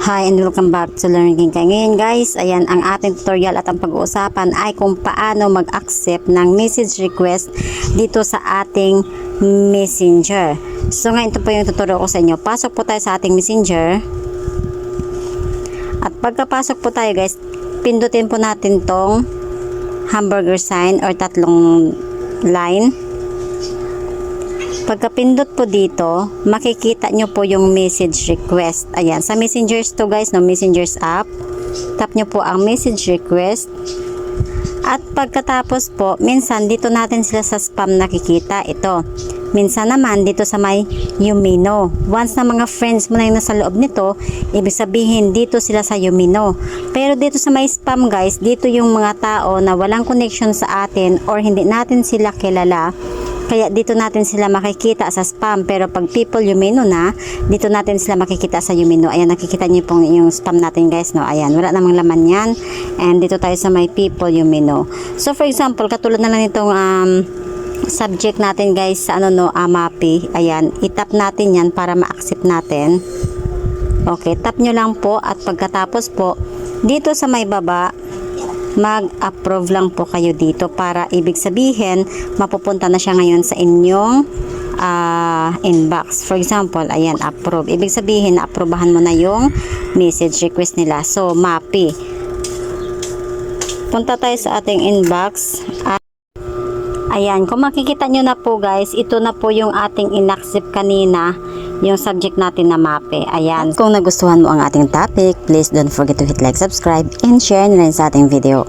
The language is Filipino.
Hi and welcome back to Learning Kay. Ngayon guys, ayan ang ating tutorial at ang pag-uusapan ay kung paano mag-accept ng message request dito sa ating messenger. So ngayon ito po yung tutorial ko sa inyo. Pasok po tayo sa ating messenger. At pagkapasok po tayo guys, pindutin po natin tong hamburger sign or tatlong line. Pagkapindot po dito, makikita nyo po yung message request. Ayan, sa messengers to guys, no, messengers app. Tap nyo po ang message request. At pagkatapos po, minsan dito natin sila sa spam nakikita. Ito. Minsan naman dito sa may Yumino. Once na mga friends mo na yung nasa loob nito, ibig sabihin dito sila sa Yumino. Pero dito sa may spam guys, dito yung mga tao na walang connection sa atin or hindi natin sila kilala. Kaya dito natin sila makikita sa spam. Pero pag people Yumino na, dito natin sila makikita sa Yumino. Ayan, nakikita nyo pong yung spam natin guys, no? Ayan, wala namang laman yan. And dito tayo sa may people Yumino. So for example, katulad na lang itong subject natin guys sa Mapi. Ayan, itap natin yan para ma-accept natin. Okay, tap nyo lang po at pagkatapos po, dito sa may baba, mag-approve lang po kayo dito para ibig sabihin mapupunta na siya ngayon sa inyong inbox. For example, ayan, approve. Ibig sabihin, approbahan mo na yung message request nila. So, Mapi. Punta tayo sa ating inbox. Ayan, kung makikita nyo na po guys, ito na po yung ating in-accept kanina, yung subject natin na Mapi. Ayan. At kung nagustuhan mo ang ating topic, please don't forget to hit like, subscribe, and share na rin sa ating video.